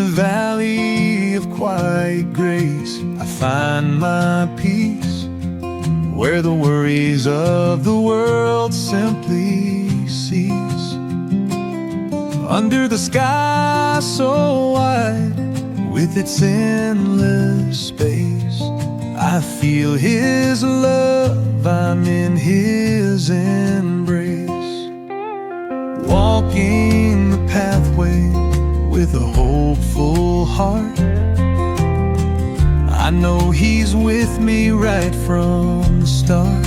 valley of quiet grace, I find my peace, where the worries of the world simply cease. Under the sky so wide, with its endless space, I feel His love, I'm in His embrace. Walking the pathway with a hopeful heart, I know He's with me right from the start.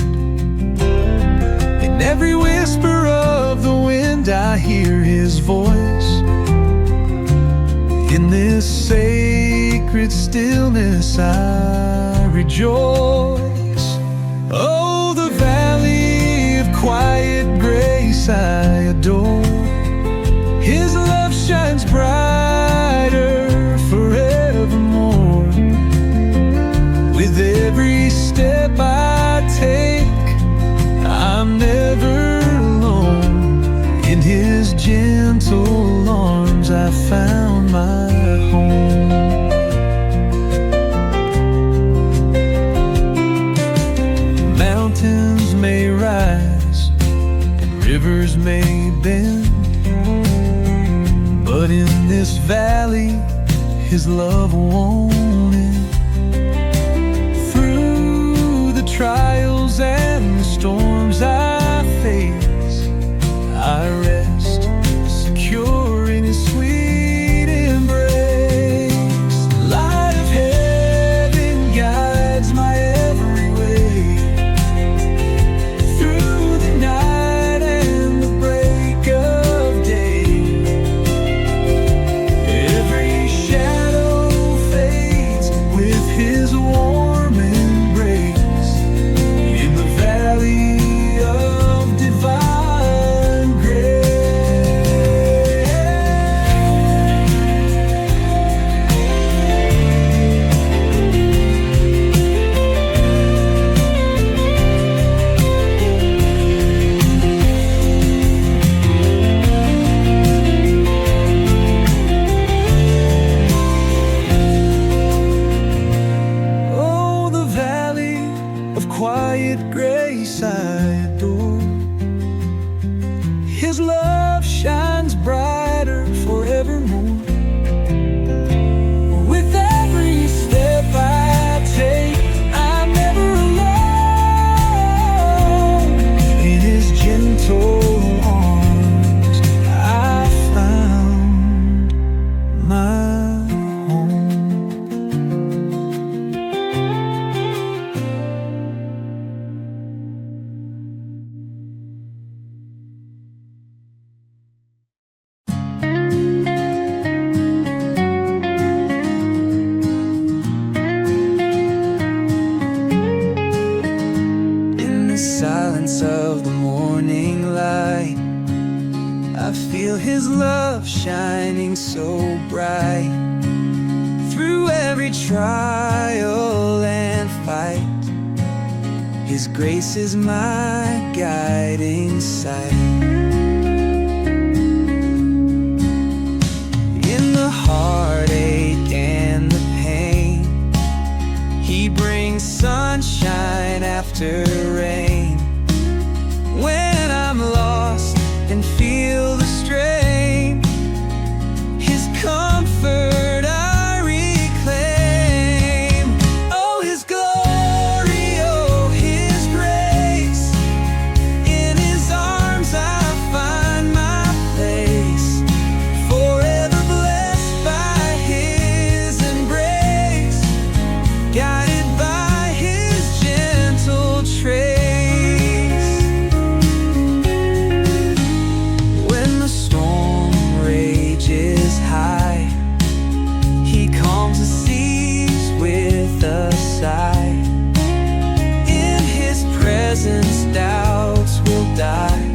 In every whisper of the wind I hear His voice. In this sacred stillness I rejoice. Oh, the valley of quiet grace I adore. His love shines brighter forevermore. With every step I take, I'm never alone. In His gentle arms I found my home. Mountains may rise and rivers may bend, but in this valley His love won't end. Through the trials and the storms I face, I rest secure in His sweet embrace. Light of heaven guides my every way, through the night and the break of day. Every shadow fades with His warm embrace. In the valley of divine grace. Oh, the valley of quiet grace I adore. His love shines brighter forevermore. With every step I take, I'm never alone. In His gentle arms I found my home. In the silence of the morning light, I feel His love shining so bright. Through every trial and fight, His grace is my guiding sight. In the heartache and the pain, He brings sunshine after rain. When I'm lost and feel the strain, His comfort I reclaim. Oh, His glory, oh, His grace. In His arms I find my place, forever blessed by His embrace, guided by His gentle trace. When the storm rages high, He calms the seas with a sigh. In His presence doubts will die.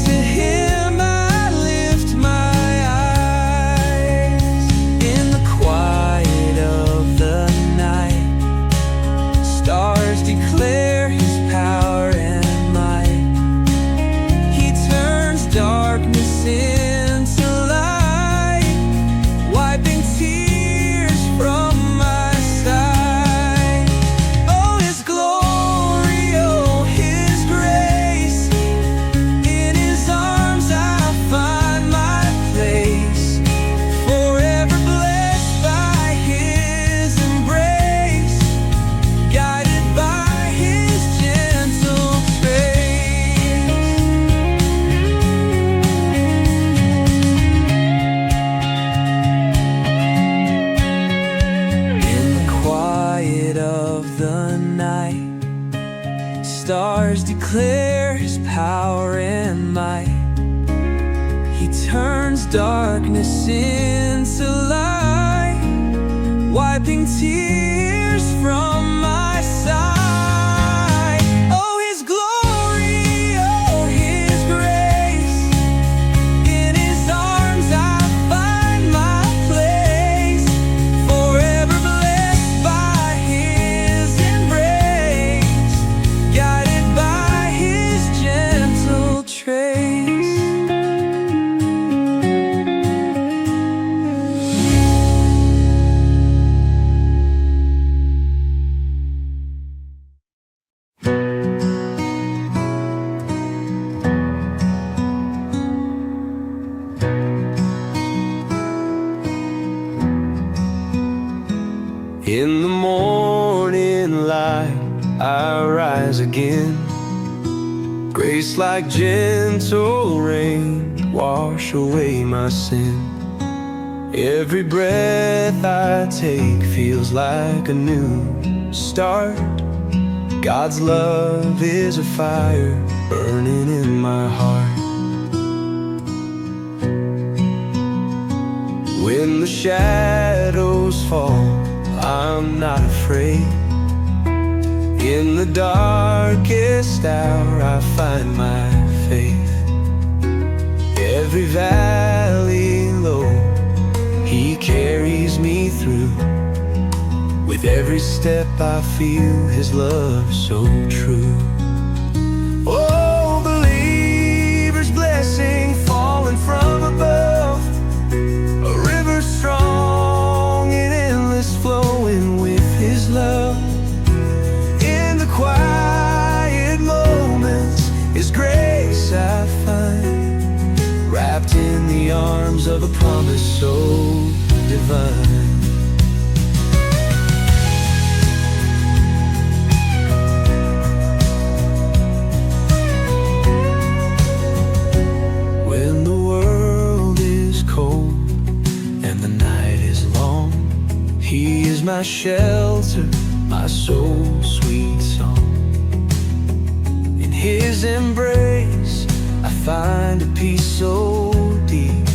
To Him I lift my eyes. In the quiet of the night, stars declare His power and might. He turns darkness into light. stars declare his power and might. He turns darkness into light, wiping tears from my sight. Oh, his glory, oh, his grace. In his arms I find my place, forever blessed by his embrace, guided by his gentle trace. In the morning light I rise again. Grace like gentle rain wash away my sin. Every breath I take feels like a new start. God's love is a fire burning in my heart. When the shadows fall, I'm not afraid. In the darkest hour I find my faith. Every valley low, he carries me through. With every step I feel his love so true. Oh, believers, blessing falling from above, a river strong and endless, flowing with his love. In the quiet moments his grace I find, wrapped in the arms of a promise so divine. When the world is cold and the night is long, he is my shelter, my soul's sweet song. In his embrace I find a peace so deep,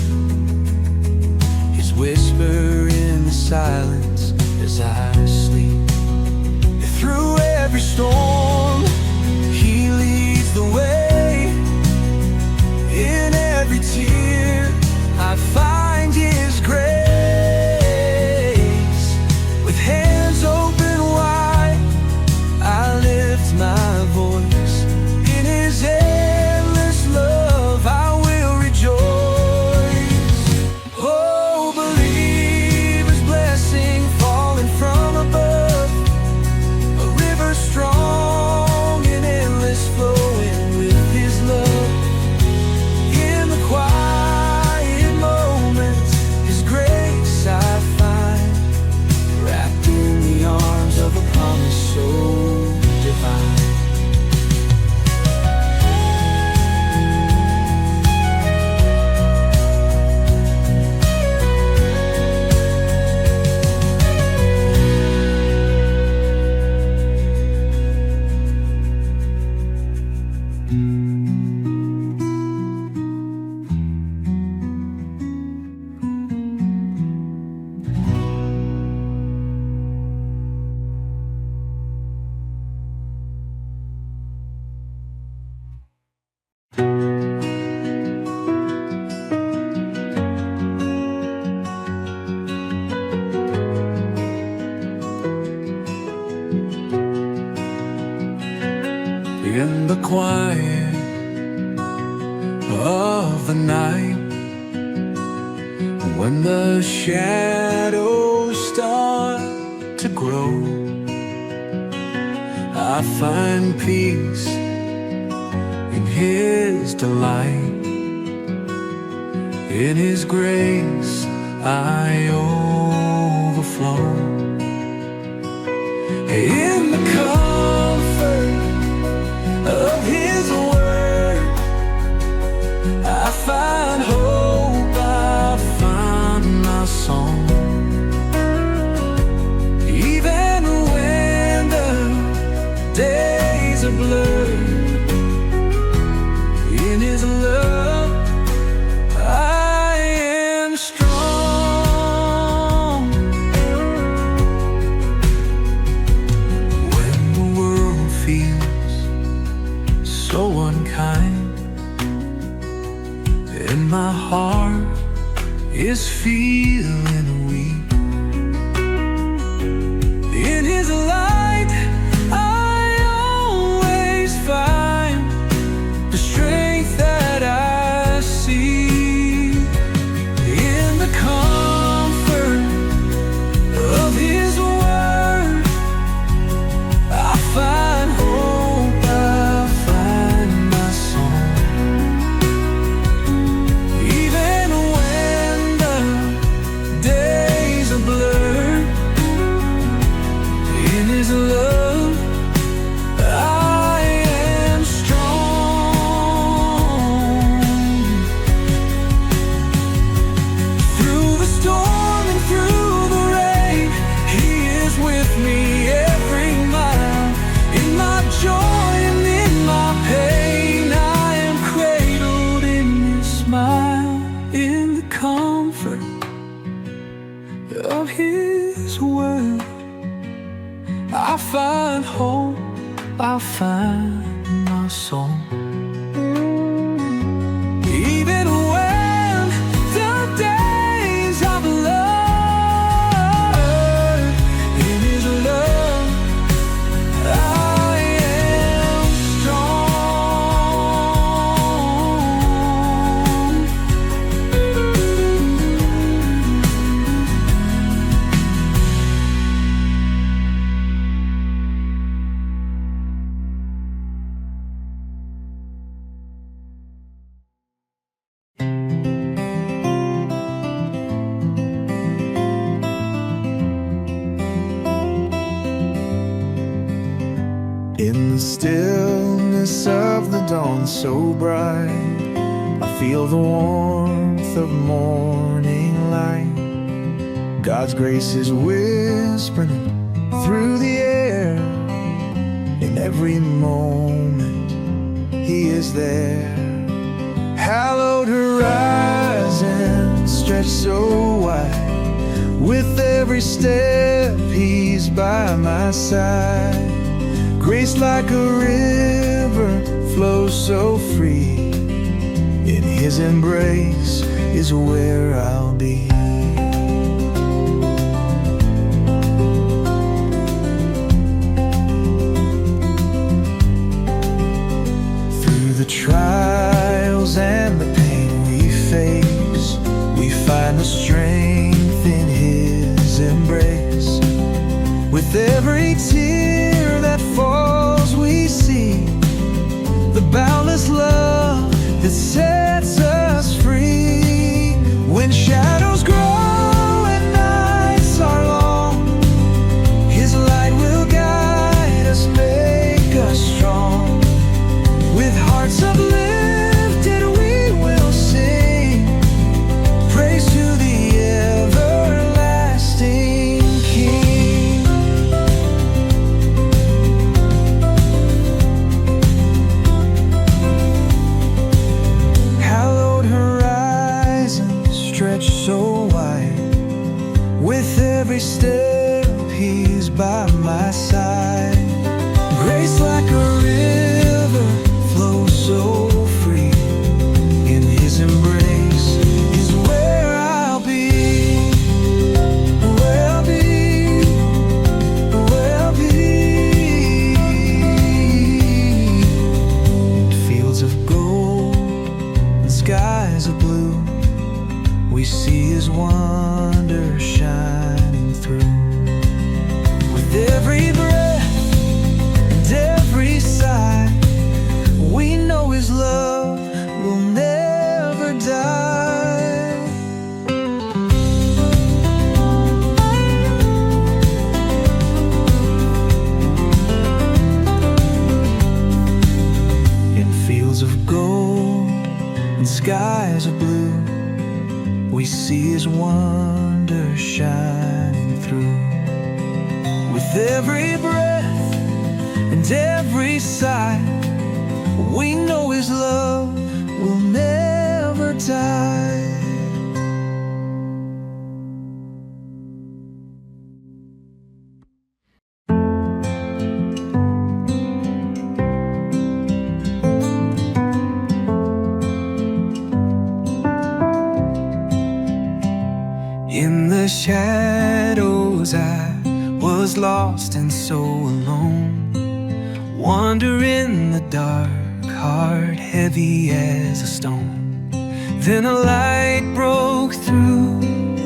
his whisper in the silence as I sleep. Through every storm he leads the way. In every tear I find his grace. With hands open wide I lift my voice. In his endless love I will rejoice. Oh, believers, blessing falling from above, a river strong and endless, flowing with his love. In the quiet moments his grace I find, wrapped in the arms of a promise so divine. In the quiet of the night, when the shadows start to grow, I find peace in his delight. In his grace I overflow. In the comfort of his word I find hope, I find my song. Even when the days are blurred, His word, I find hope, I find my soul. Even when the days are blurred, in His love I am strong. In the stillness of the dawn so bright, I feel the warmth of morning light. God's grace is whispering through the air. In every moment He is there. Hallowed horizons stretch so wide. With every step He's by my side. Grace like a river flows so free. In His embrace is where I'll be. Through the trials and the pain we face, we find the strength in His embrace. With every tear that falls, we see the boundless love that sets us free. When shadows grow and nights are long, His light will guide us, make us strong. With hearts uplifted we will sing praise to the everlasting King. Hallowed horizons stretch so wide. With every step He's by my side. Grace like a river flows so free. In His embrace is where I'll be. Where I'll be. Where I'll be. Fields of gold and skies of blue, we see His wonder shining through. With every breath and every sigh, we know His love will never die. In fields of gold and skies of blue, we see His wonder shining through. With every breath and every sigh, we know His love will never die. In the shadows I was lost and so alone, wandering the dark, heart heavy as a stone. Then a light broke through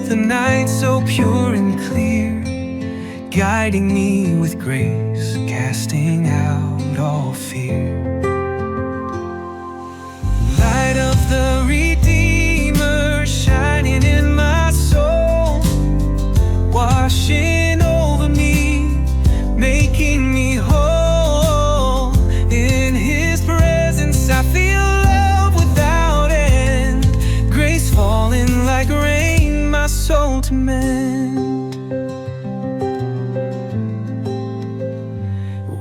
the night so pure and clear, guiding me with grace, casting out all fear. Light of the Redeemer shining in my soul, washing over me, making me whole. In His presence I feel love without end, grace falling like rain, my soul to mend.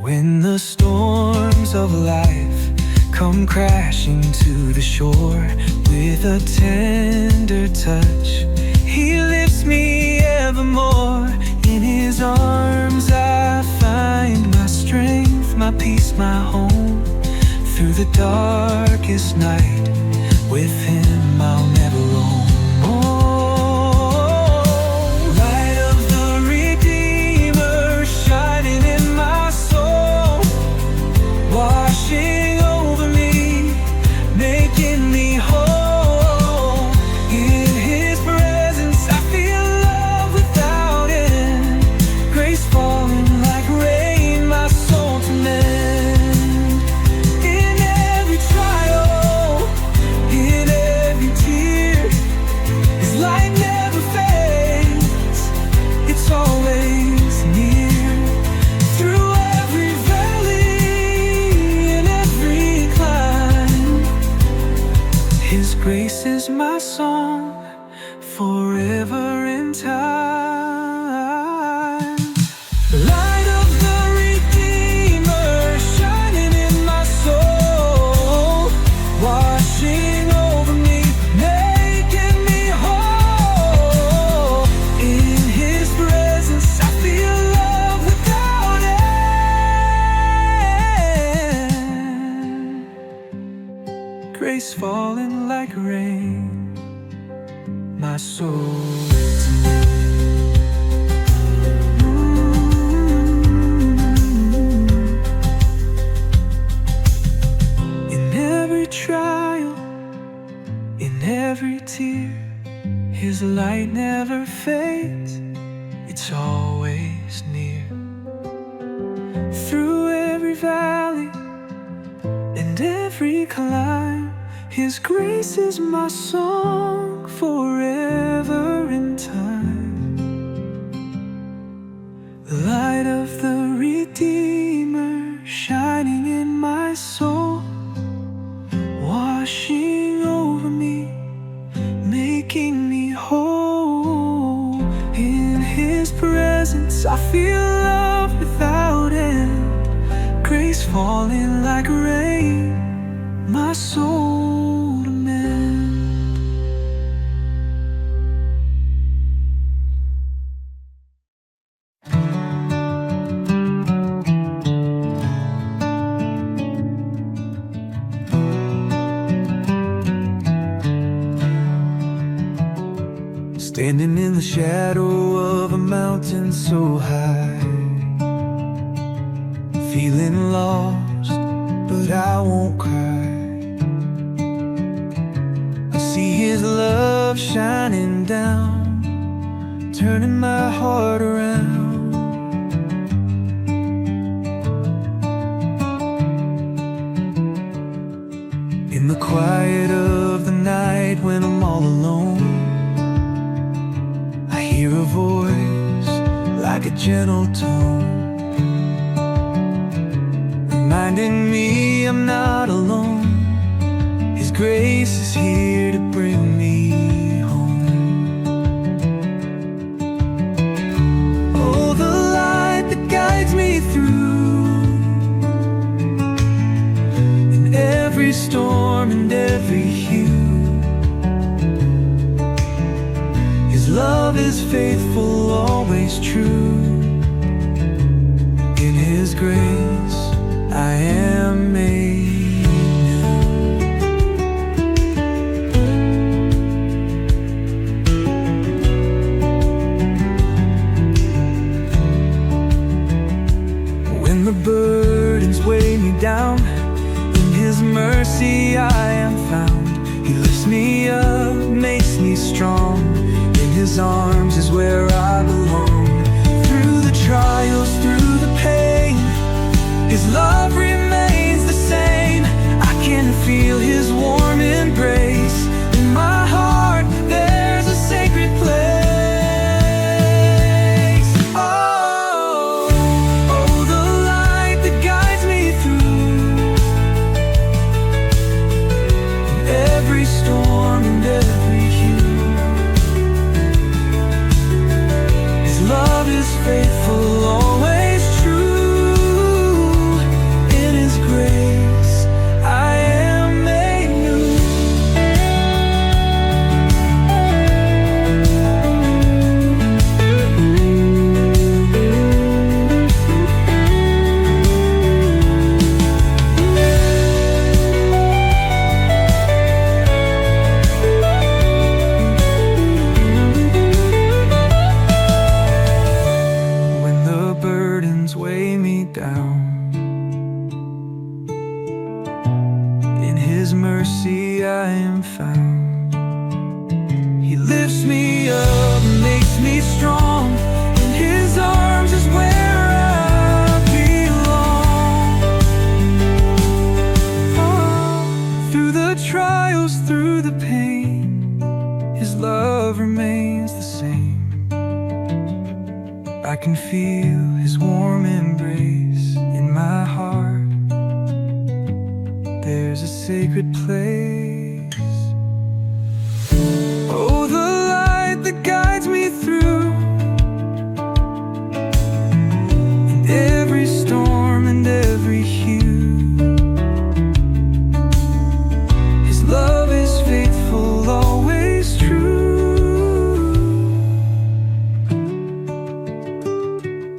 When the storms of life come crashing to the shore, with a tender touch He lifts me evermore. my peace, my home. Through the darkest night, with him I'll never roam. Oh, light of the Redeemer, shining in my soul, washing over me, making me whole. In his presence I feel love without end, grace falling like rain, my soul to mend. In every trial, in every tear, his light never fades, it's always near. Through every valley and every climb, his grace is my song, forever in time. Light of the Redeemer, shining in my soul, washing over me, making me whole. In his presence I feel love without end, grace falling like rain, my soul. In every trial, in every tear, his light never fades, it's always near. Through every valley and every climb, his grace is my song, forever in time. The light of the Redeemer, shining in my soul, washing over me, making me whole. In his presence I feel love without end, grace falling like rain, my soul to mend. Standing in the shadow of a mountain so high, feeling lost, but I won't cry. I see his love shining down, turning my heart around. In the quiet of the night when I'm all alone, I hear a voice like a gentle tone, reminding me I'm not alone. His grace is here to bring me home. Oh, the light that guides me through, in every storm and every hue. His love is faithful, always true. In his grace I am made new. When the burdens weigh me down, in his mercy I am found. He lifts me up, makes me strong. In his arms is where I belong. Through the trials, through the pain, his love remains the same. I can feel his warm embrace. In my heart there's a sacred place. Oh, oh, the light that guides me through, in every storm and every hue. down. In His mercy I am found. He lifts me up, makes me strong. In His arms is where I belong. Oh, through the trials, through the pain, His love remains the same. I can feel His warm embrace in my heart. There's a sacred place. Oh, the light that guides me through, in every storm and every hue. His love is faithful, always true.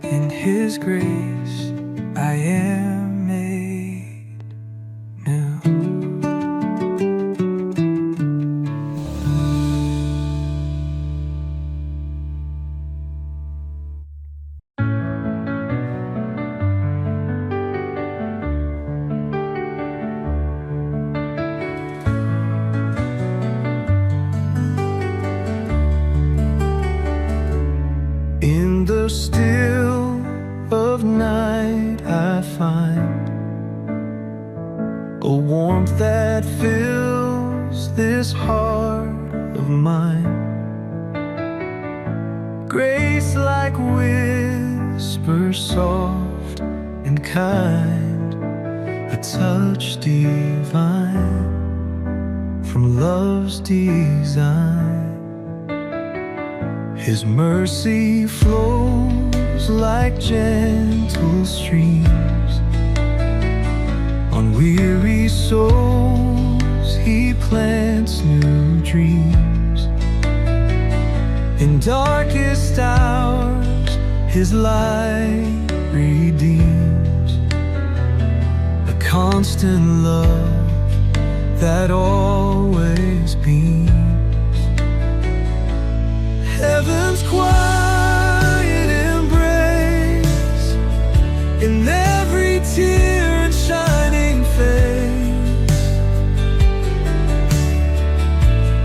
In His grace I am made new. In the still of night I find a warmth that fills this heart of mine. Grace like whisper soft and kind, a touch divine from love's design. His mercy flows like gentle streams. On weary souls He plants new dreams. In darkest hours His light redeems, a constant love that always beams. Heaven's quiet embrace, in every tear and shining face,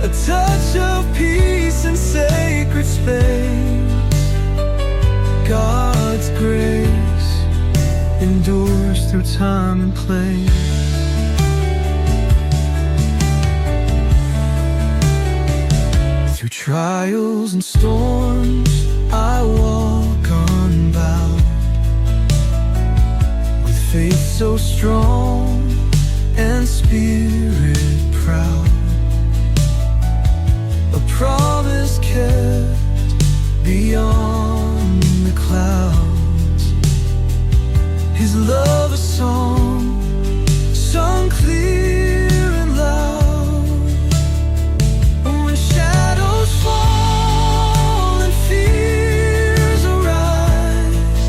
a touch of peace and sacred space. God's grace endures through time and place. Through trials and storms I walk unbowed, with faith so strong and spirit proud. A promise kept beyond the clouds. His love a song sung clear and loud. Fall and fears arise,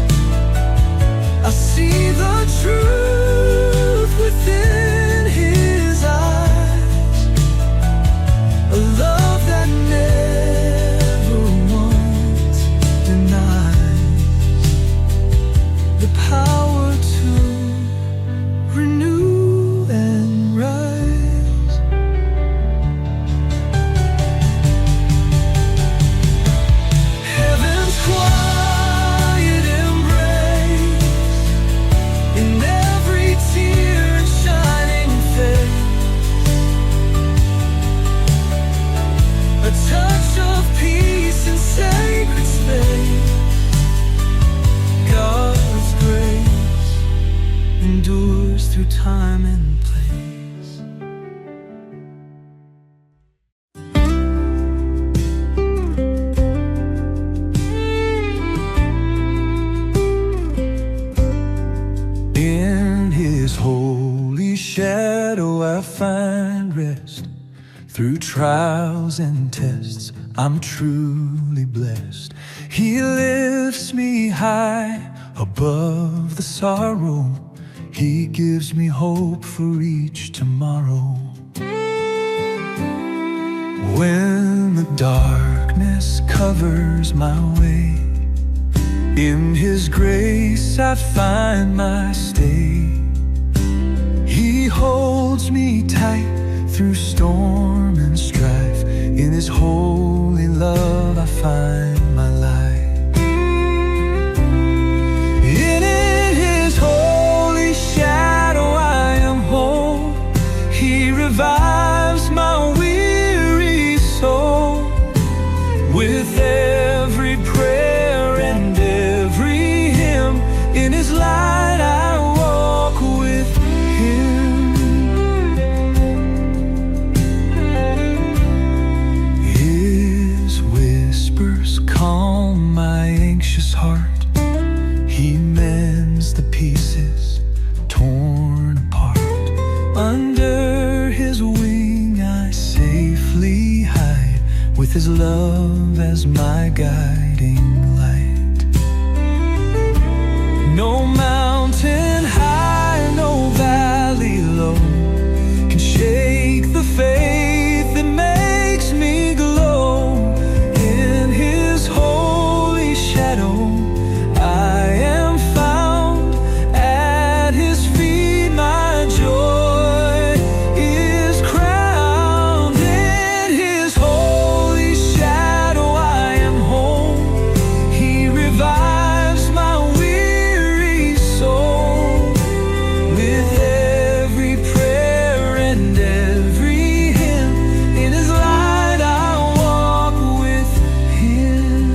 I see the truth within His eyes, a love that never once denies, the power to renew and rise. Quiet embrace, in every tear and shining face, a touch of peace and sacred space. God's grace endures through time and place. In His holy shadow I find rest. Through trials and tests I'm truly blessed. He lifts me high above the sorrow. He gives me hope for each tomorrow. When the darkness covers my way, In His grace I find my stay. He holds me tight through storm and strife. In His holy love I find my life. In His holy shadow I am whole. He revives my weary soul. With every prayer and every hymn, in His light I walk with Him. His whispers calm my anxious heart. He mends the pieces torn apart. Under His wing I safely hide, with His love as my guiding light. No mountain high, no valley low can shake the faith that makes me glow. In His holy shadow I am found. At His feet my joy is crowned. In His holy shadow I am home. He revives my weary soul. With every prayer and every hymn, in His light I walk with Him.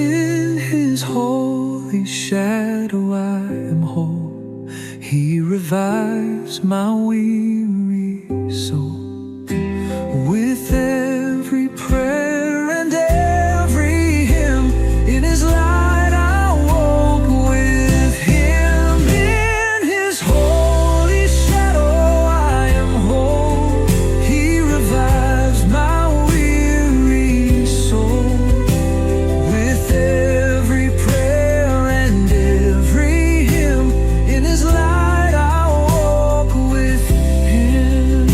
In His holy shadow I am whole. He revives my weary soul. With every prayer and every hymn, in His light I walk with Him. In His holy shadow I am whole. He revives my weary soul. With every prayer and every hymn, in His light I walk with Him.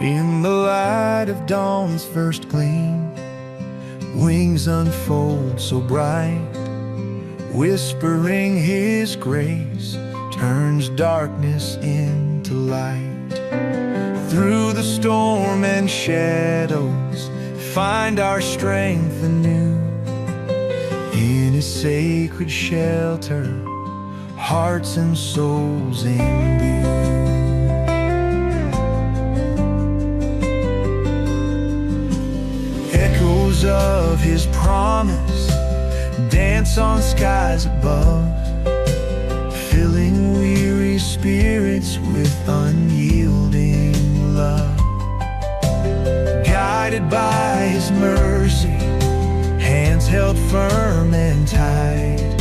In the light of dawn's first gleam, wings unfold so bright. Whispering His grace turns darkness into light. Through the storm and shadows, find our strength anew. In His sacred shelter, hearts and souls imbue. Echoes of His promise dance on skies above, filling weary spirits with unyielding love. Guided by His mercy, hands held firm and tight,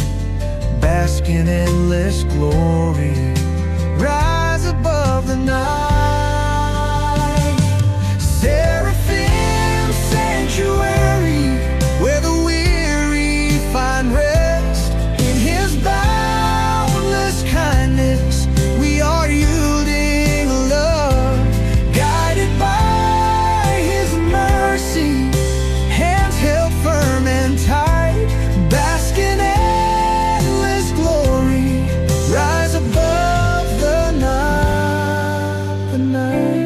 bask in endless glory, rise above the night. Seraphim sanctuary, where the weary find rest. In His boundless kindness we are yielding love. Guided by His mercy, hands held firm and tight, bask in endless glory, rise above the night, the night.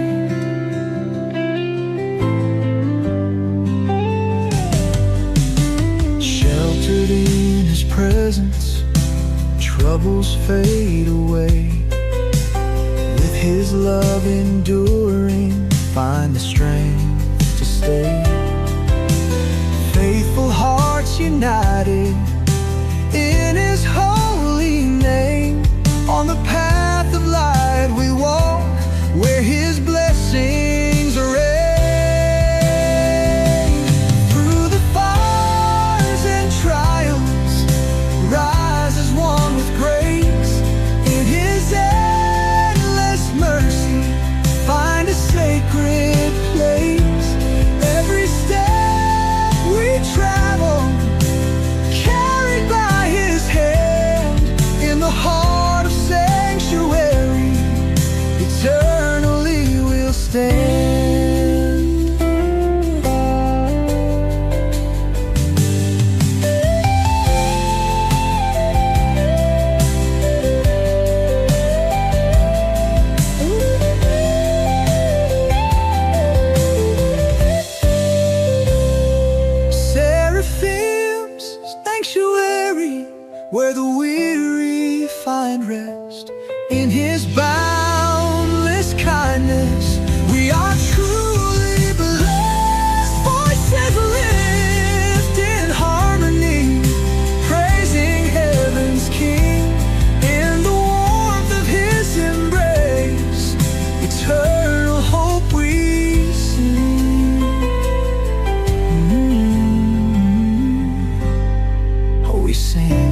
Sheltered in His presence, troubles fade away. With His love enduring, find the strength to stay. Faithful hearts united in His holy name. On the path of light we walk, where His blessings reign. Through the fires and trials, rise as one with grace. In His endless mercy, find a sacred place. Every step we travel, carried by His hand, in the heart of sanctuary, eternally we'll stand. Seraphim's sanctuary, where the weary find rest. In His boundless kindness, we are truly blessed. Voices lift in harmony, praising heaven's King. In the warmth of His embrace, eternal hope we sing. Oh, we sing.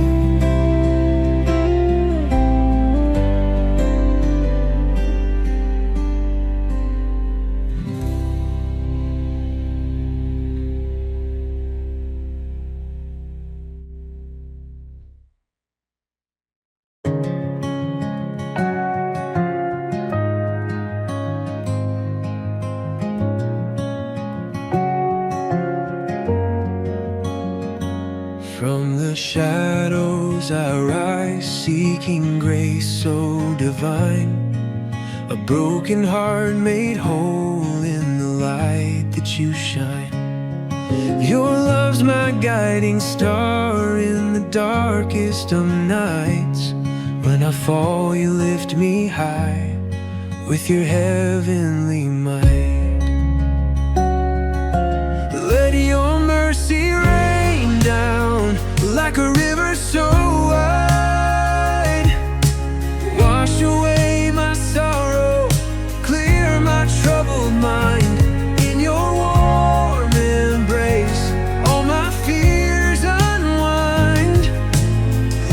From the shadows I rise, seeking grace so divine. A broken heart made whole in the light that you shine. Your love's my guiding star in the darkest of nights. When I fall, you lift me high with your heavenly might. Let your mercy rain down like a river so wide. Wash away my sorrow, clear my troubled mind. In your warm embrace, all my fears unwind.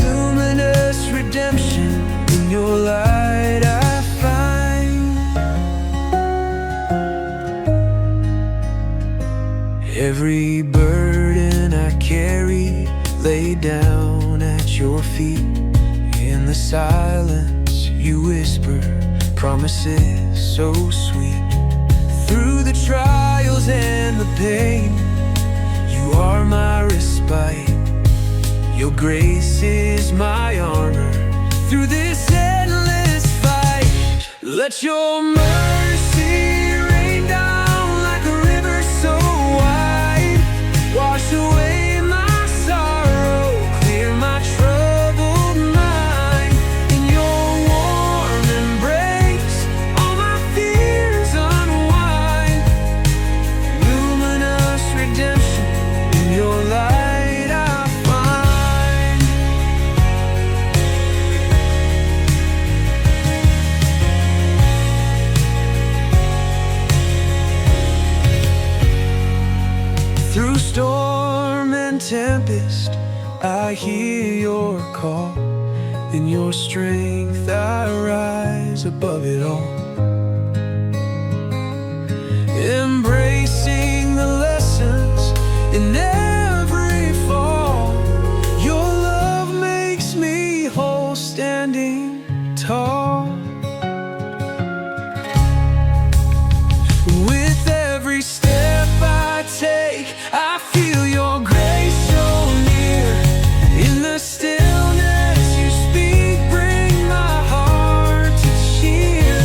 Luminous redemption, in your light I find. Every burden I carry, lay down at your feet. In the silence you whisper promises so sweet. Through the trials and the pain, you are my respite. Your grace is my armor through this endless fight. Let your mercy rain down like a river so wide. Wash away my sorrow, clear my troubled mind. In your warm embrace, all my fears unwind. Luminous redemption, in your light I find. Through storm and tempest, I hear your call. In your strength I rise above it all. Embracing the lessons in every fall. Your love makes me whole, standing tall. With every step I take, I feel your grace so near. In the stillness you speak, bring my heart to cheer.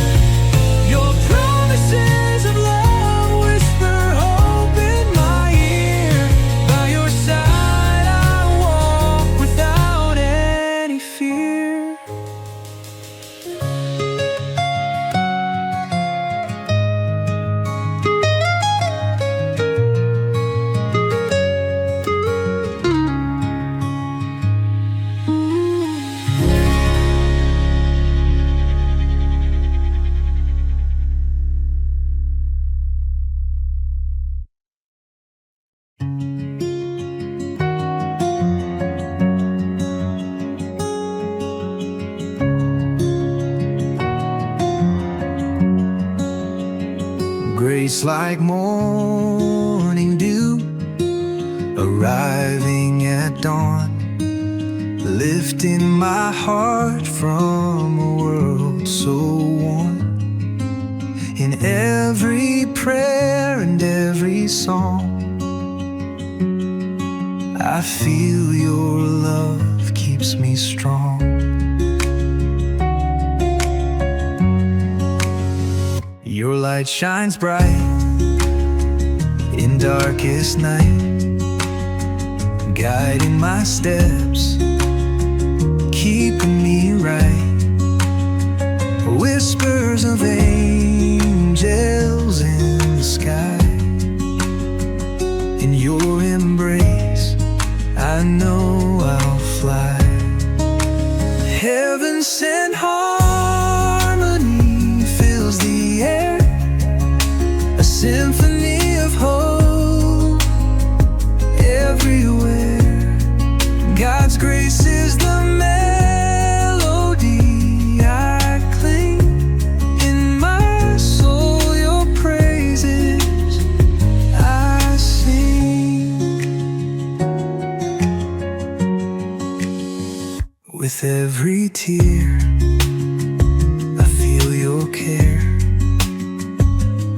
Grace like morning dew, arriving at dawn, lifting my heart from a world so worn. In every prayer and every song, I feel your love keeps me strong. Your light shines bright in darkest night, guiding my steps, keeping me right. Whispers of angels in the sky, in your embrace I know I'll fly. Heaven sent harmony fills the air, a symphony of hope everywhere. God's grace is the melody I cling. In my soul your praises I sing. With every tear I feel your care,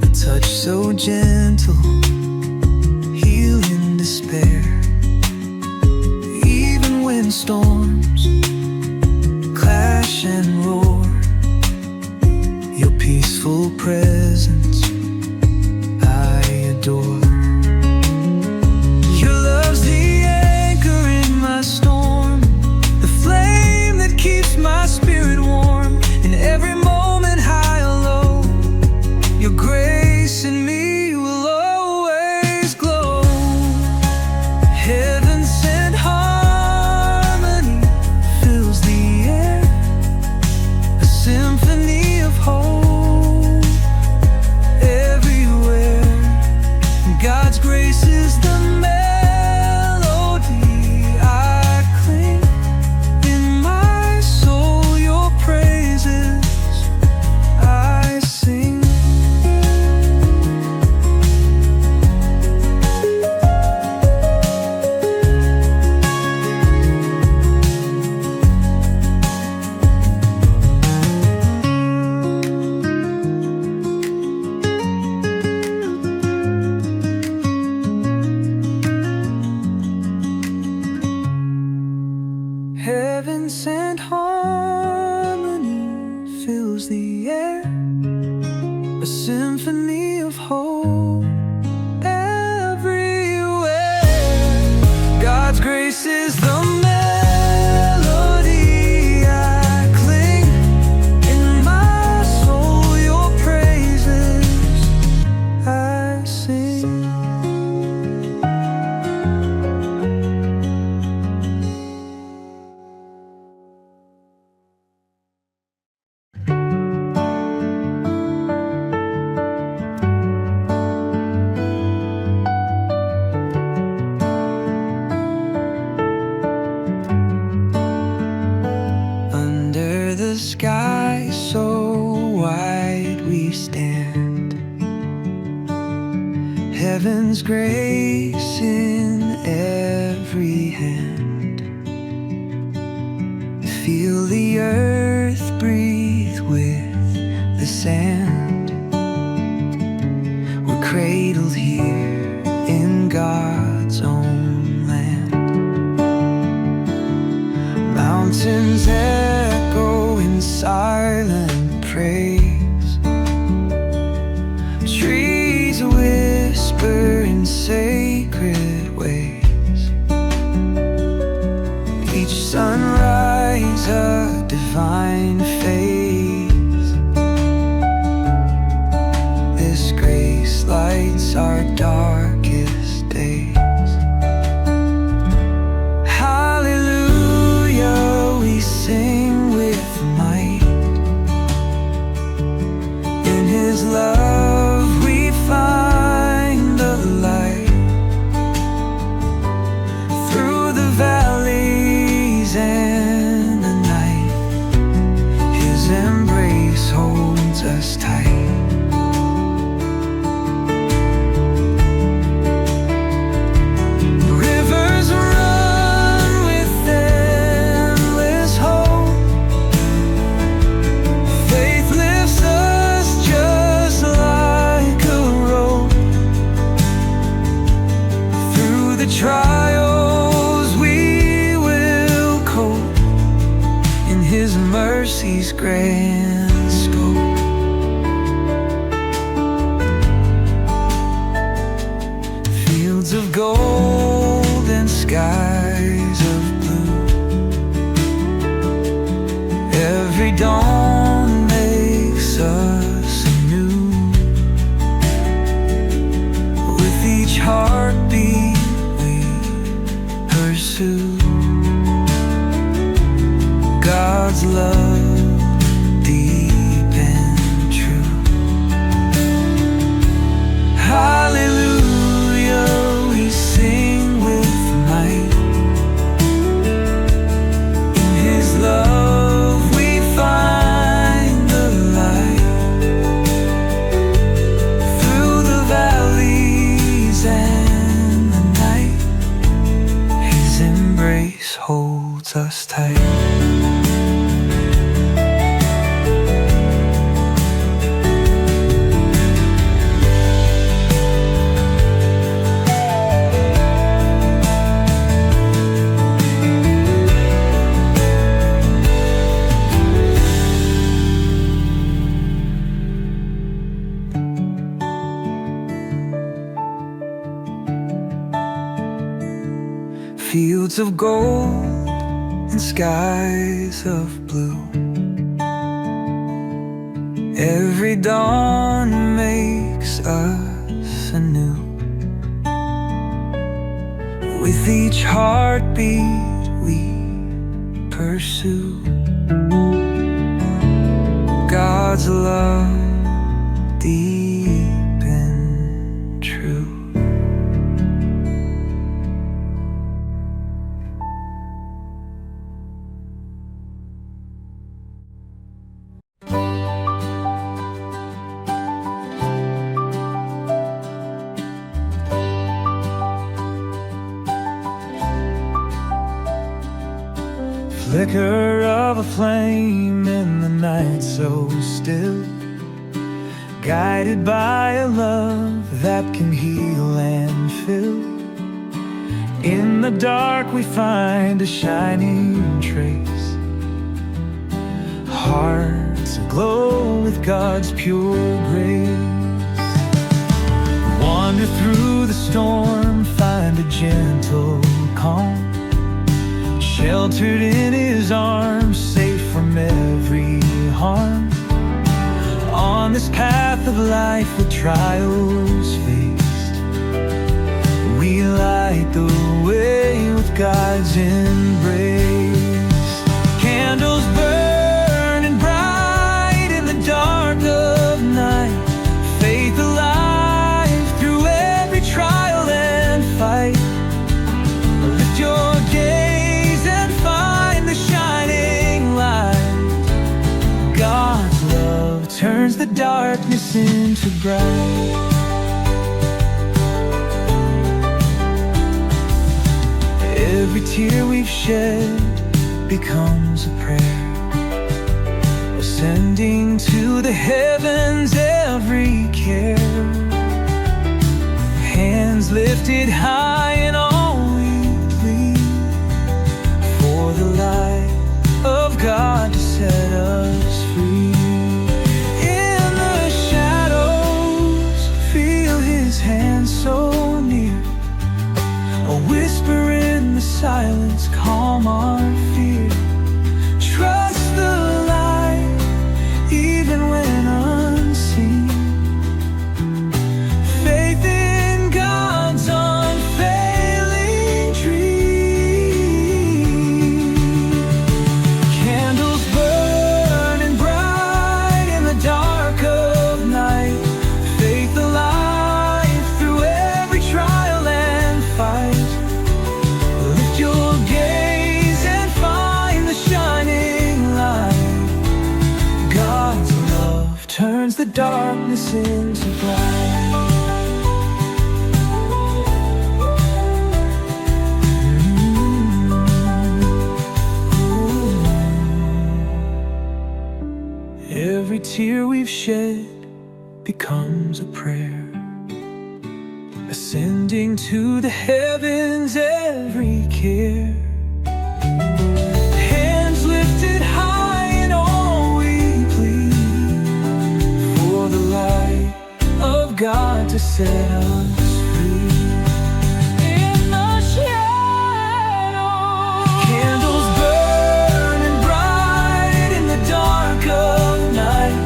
a touch so gentle, healing despair. Even when storms clash and roar, your peaceful presence I adore. Your love's the anchor in my storm, the flame that keeps my spirit warm. In every moment high or low, your grace in me will always glow. Heaven sent harmony fills the air, a symphony of hope everywhere. God's grace is the melody I cling. In my soul your praises I sing. Heaven sent harmony fills the air, a symphony of hope everywhere. God's grace is the melody I cling. In my soul your praises I sing. Under the sky so wide we stand, heaven's grace in every hand. Feel the earth breathe with the sand. We're cradled here in God's own land. Mountains echo in silent praise, trees whisper in sacred ways. Each sunrise a divine phase. This grace lights our darkest days. Hallelujah, we sing with might. In His love we find the light. Through the valleys and the night, His embrace holds us tight. God's love, deep and true. Hallelujah, we sing with might. In His love we find the light. Through the valleys and the night, His embrace holds us tight. Fields of gold and skies of blue. Every dawn makes us anew. With each heartbeat we pursue God's love, deep and true. Flicker of a flame in the night so still, guided by a love that can heal and fill. In the dark we find a shining trace, hearts aglow with God's pure grace. Wander through the storm, find a gentle calm, sheltered in His arms, safe from every harm. On this path of life with trials faced, we light the way with God's embrace. Candles burning bright in the dark of night, faith alive through every trial and fight. Lift your gaze and find the shining light. God's love turns the darkness into bright. Every tear we've shed becomes a prayer, ascending to the heavens every care. Hands lifted high and all we plead, for the light of God to set us free. In the shadows, feel His hand so near, a whisper in the silence, calm our fear. Trust the light, even when unseen. Faith in God's unfailing dream. Candles burning bright in the dark of night, faith alive through every trial and fight. Lift your gaze and find the shining light. God's love turns the darkness into bright. Every tear we've shed becomes a prayer, ascending to the heavens every care. Hands lifted high and all we plead, for the light of God to set us free. In the shadows, candles burning bright in the dark of night,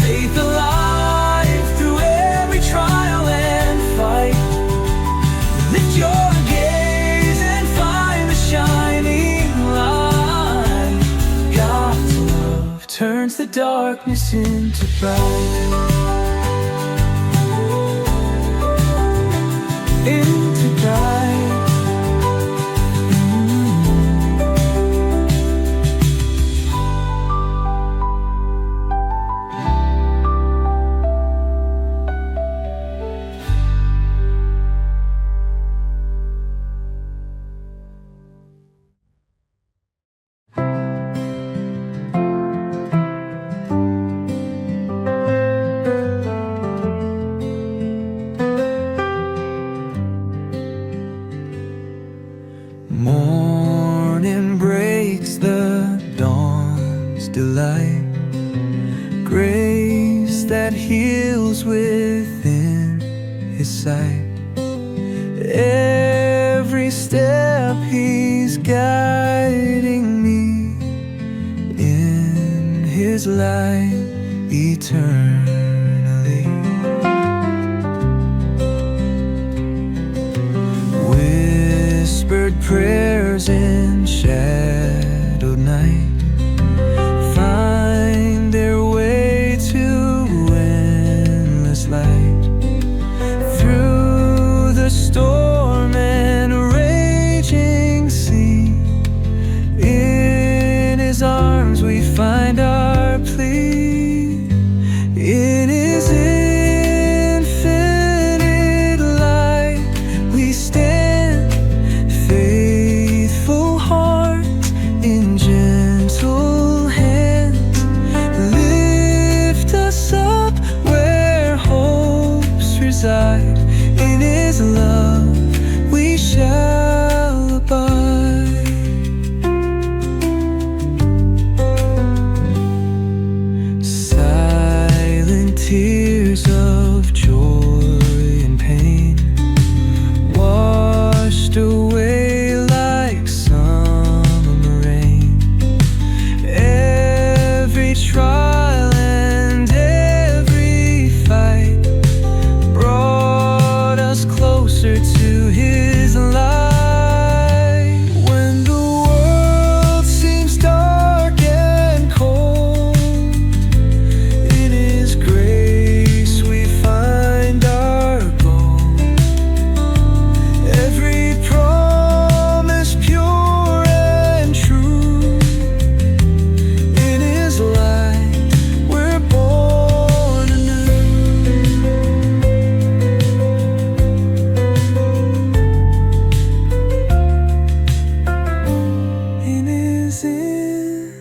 faith alive through every trial and fight. Lift your gaze and find the shining light. God's the darkness into bright, into bright. Morning breaks the dawn's delight, grace that heals within His sight. Every step He's guiding me in His light eternally. Whispered prayers in shadowed night find their way to endless light. Through the storm and raging sea, in His arms we find our plea. In His infinite light we stand, faithful hearts in gentle hands. Lift us up where hopes reside. In His love we shall abide. Silent tears of joy and pain washed away like summer rain. Every trial and every fight brought us closer to His light. When the world seems dark and cold, in His grace we find our goal. Every promise pure and true, in His light we're born anew. In His infinite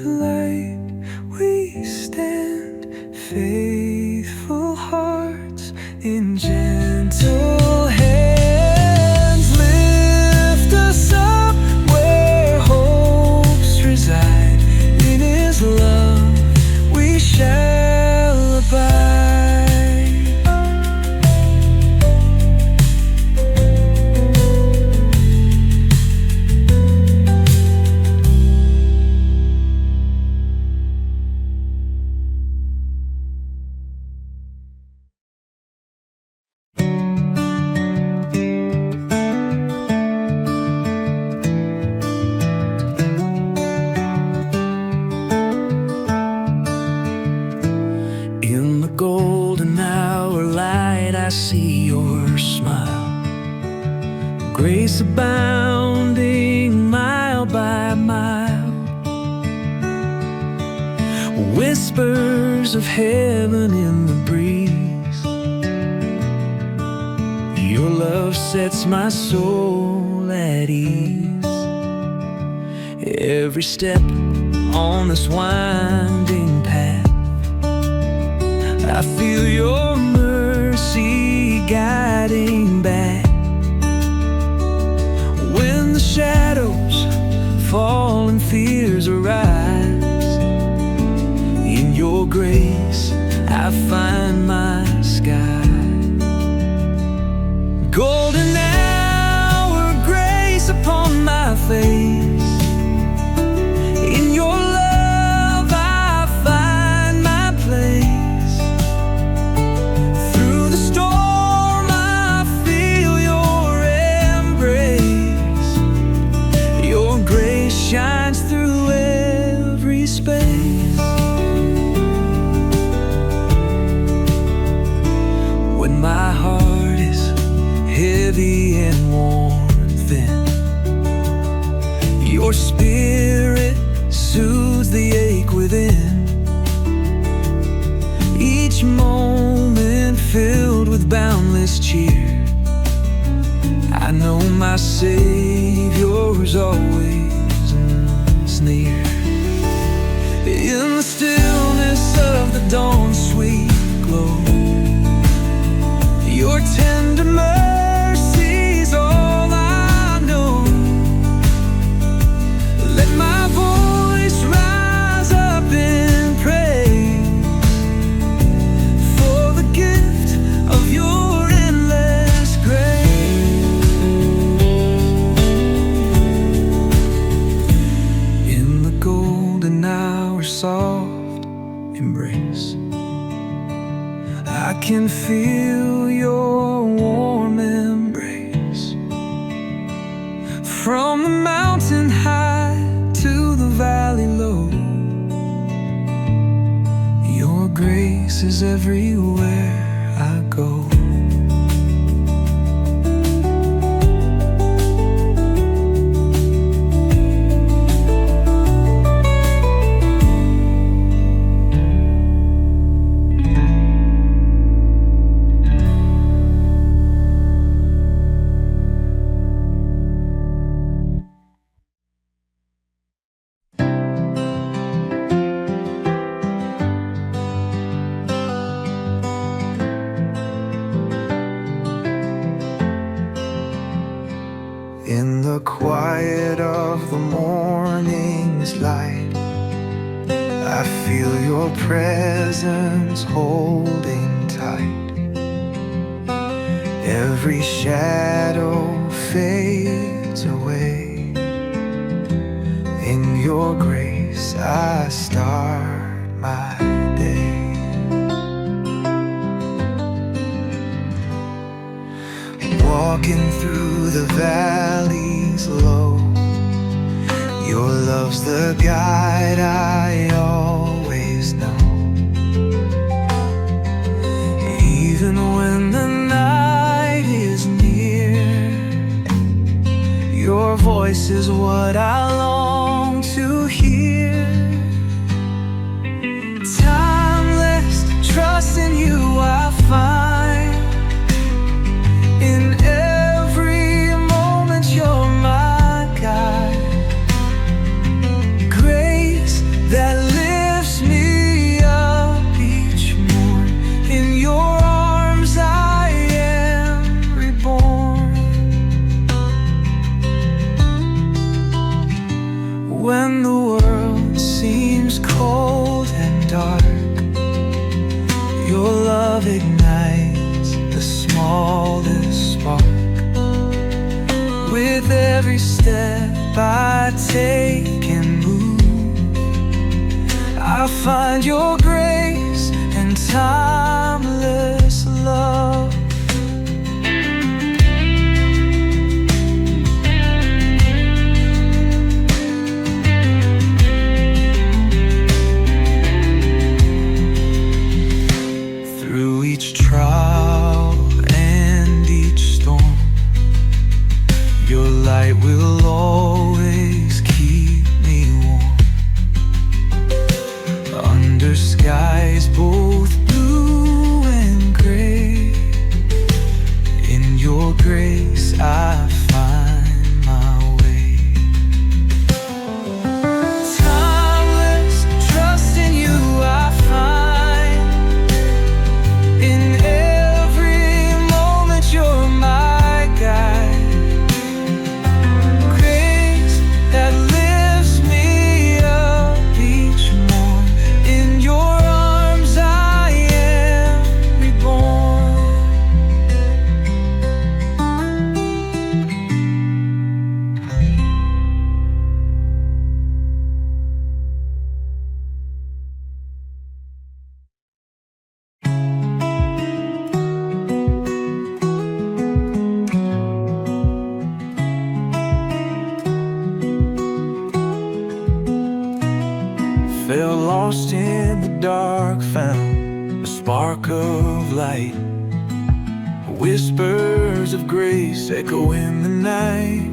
light we stand, faithful hearts in gentle hands. Lift us up where hopes reside. In His love we shall abide. In the golden hour light I see Your smile, grace abounding mile by mile. Whispers of heaven in the breeze, Your love sets my soul at ease. Every step on this winding path, I feel Your mercy guiding back. When the shadows fall and fears arise, in Your grace I find my sky. Golden hour, grace upon my face. In Your love I find my place. Through the storm I feel Your embrace. Your grace shines through every space. beauty and warmth in. Your spirit soothes the ache within. Each moment filled with boundless cheer. I know my Savior's always near. In the stillness of the dawn's sweet glow, your tender mercy's all I know. Let my voice rise up in praise for the gift of your endless grace. In the golden hour soft embrace, I can feel your warm embrace. From the mountain high to the valley low, your grace is everywhere I go. In the quiet of the morning's light, I feel your presence holding tight. Every shadow fades away. In your grace I start my day. Walking through the valleys low, your love's the guide I always know. Even when the night is near, your voice is what I long to hear. Timeless trust in you I find. In every moment you're my guide. Grace that lifts me up each morn. In your arms I am reborn. When the world seems cold and dark, your love ignites the smallest spark. With every step I take and move, I find your grace and timeless love. Through each trial and each storm, your light will always keep me warm. Under skies both blue and gray, in your grace I find my way. Timeless trust in you I find. In every moment you're my guide. Grace that lifts me up each morn. In your arms I am reborn. Fell lost in the dark, found a spark of light. whispers of grace echo in the night,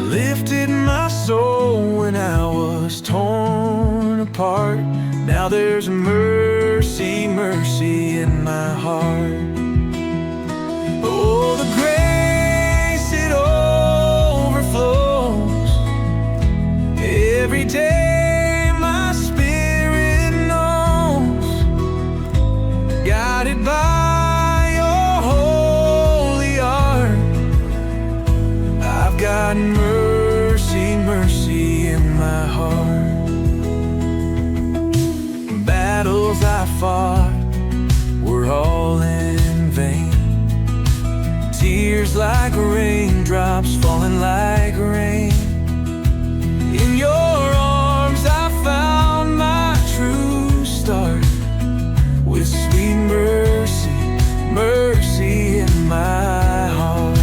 lifted my soul when I was torn apart. Now there's mercy, mercy in my heart. Oh, the grace, it overflows. Every day my spirit knows, guided by your holy art, I've got mercy, mercy in my heart. Battles I fought were all in vain, tears like raindrops falling like rain. In your arms I found my true start, with sweet mercy, mercy in my heart.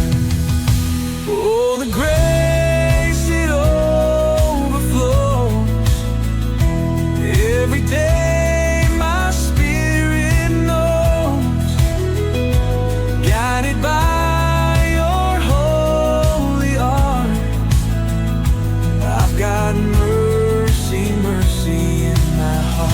Oh, the grace, it overflows. Every day my spirit knows, guided by your holy art, I've got mercy, mercy in my heart.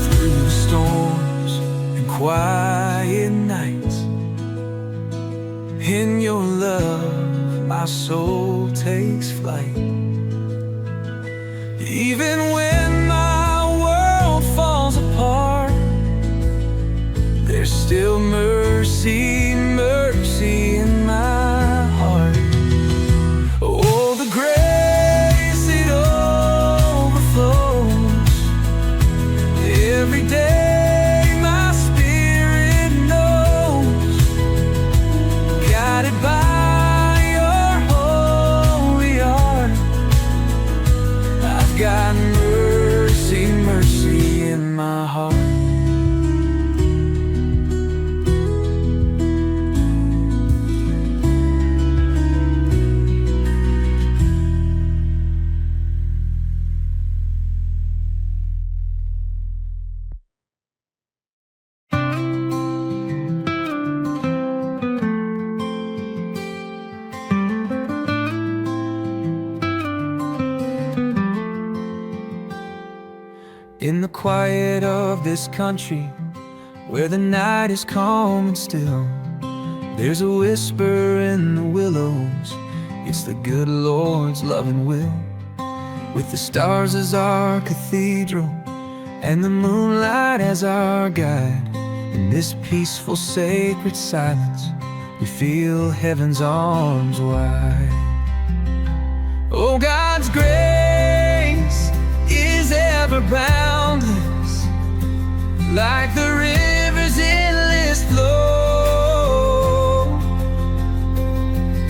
Through storms and quiet nights, in your love my soul takes flight. Even when my world falls apart, there's still mercy, mercy in my heart. Oh, the grace, it overflows. Every day my spirit knows, guided by your holy art, I've got mercy, mercy in my heart. In the quiet of this country, where the night is calm and still, there's a whisper in the willows, it's the good Lord's loving will. With the stars as our cathedral, and the moonlight as our guide, in this peaceful sacred silence, we feel heaven's arms wide. Oh, God's grace is ever boundless, like the river's endless flow.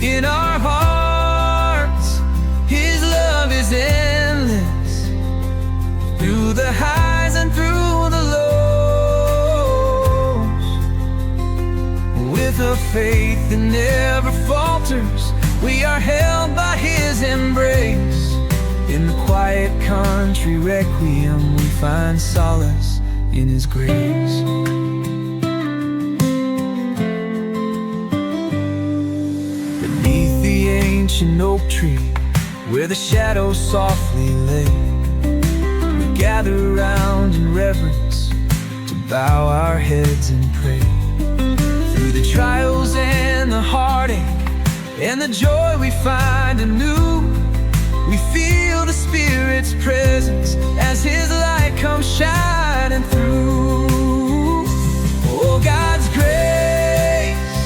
In our hearts, His love is endless, through the highs and through the lows. With a faith that never falters, we are held by His embrace. In the quiet country requiem, we find solace in His grace. Beneath the ancient oak tree, where the shadows softly lay, we gather round in reverence to bow our heads and pray. Through the trials and the heartache and the joy we find anew, we feel the Spirit's presence as His light comes shining through. Oh, God's grace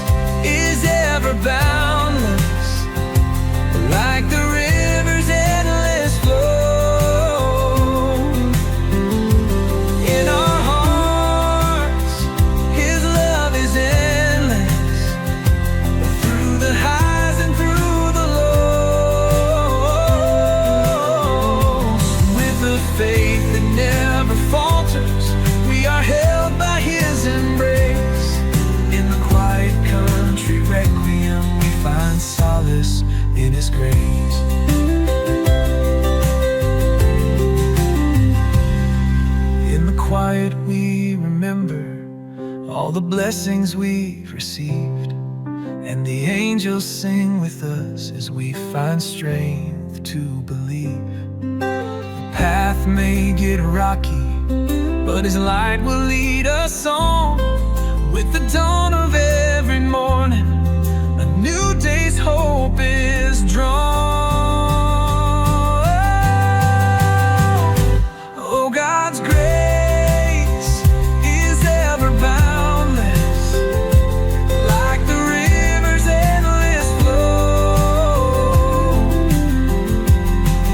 is ever boundless, like the river's endless flow. In our hearts, His love is endless, through the highs and through the lows. With a faith that never falters, we are held by His embrace. His grace. In the quiet we remember all the blessings we've received, and the angels sing with us as we find strength to believe. The path may get rocky, but His light will lead us on. With the dawn of every morning, a new day's hope is drawn. Oh, God's grace is ever boundless, like the river's endless flow.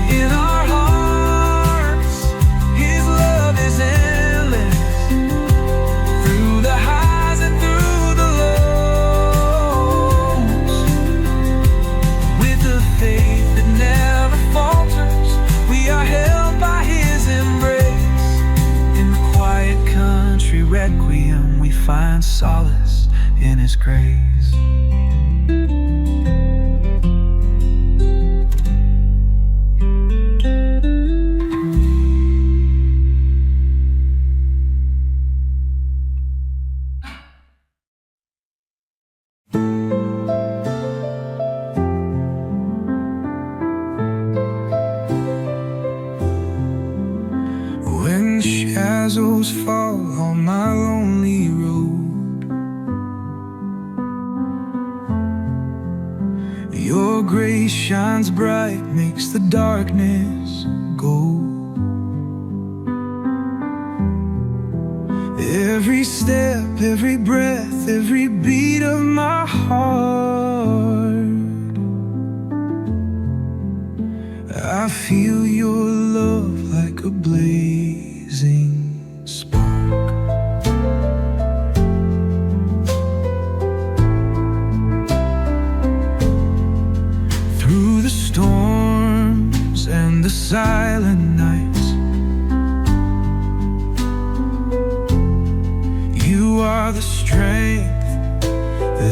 In our hearts, His love is endless, through the highs and through the lows. With a faith that never falters, we are held by His embrace. In the quiet country Requiem, we find solace in His grace. When shadows fall on my lonely road, Your grace shines bright, makes the darkness go. Every step, every breath, every beat of my heart, I feel Your love like a blazing spark. Through the storms and the silent nights, You are the strength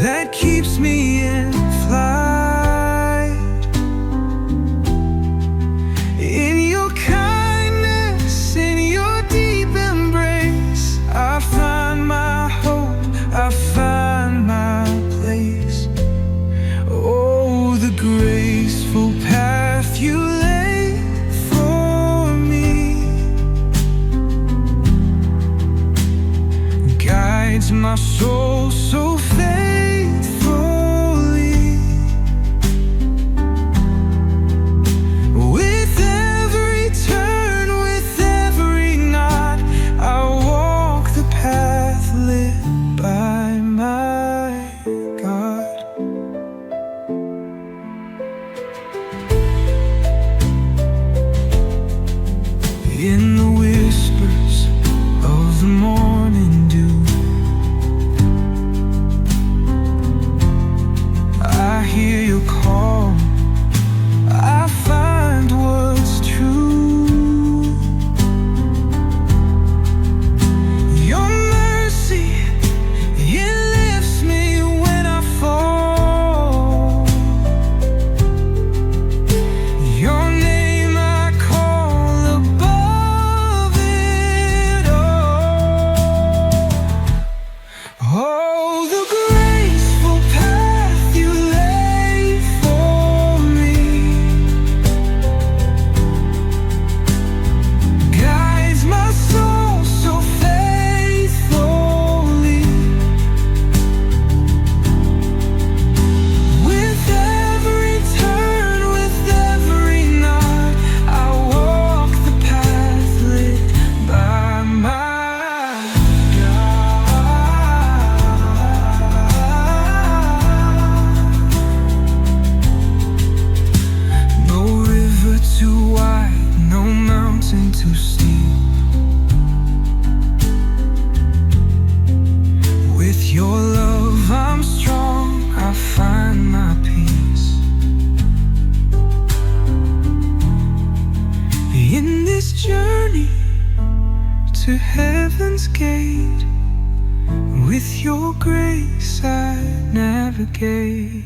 that keeps me in flight. In Your kindness, in Your deep embrace, I find my hope, I find my place. Oh, the graceful path You lay for me guides my soul so faithfully. With every turn, with every knot, I walk the path lit by my God. In the whispers of the morning dew, I hear Your call, I find what's true. Your mercy, it lifts me when I fall. Your name I call above it all. Oh, the graceful path You lay for me guides my soul so faithfully. With every turn, with every knot, I walk the path lit by my God. No river too wide, no mountain too steep. With Your love I'm strong, I find my peace. In this journey to heaven's gate, with Your grace I navigate.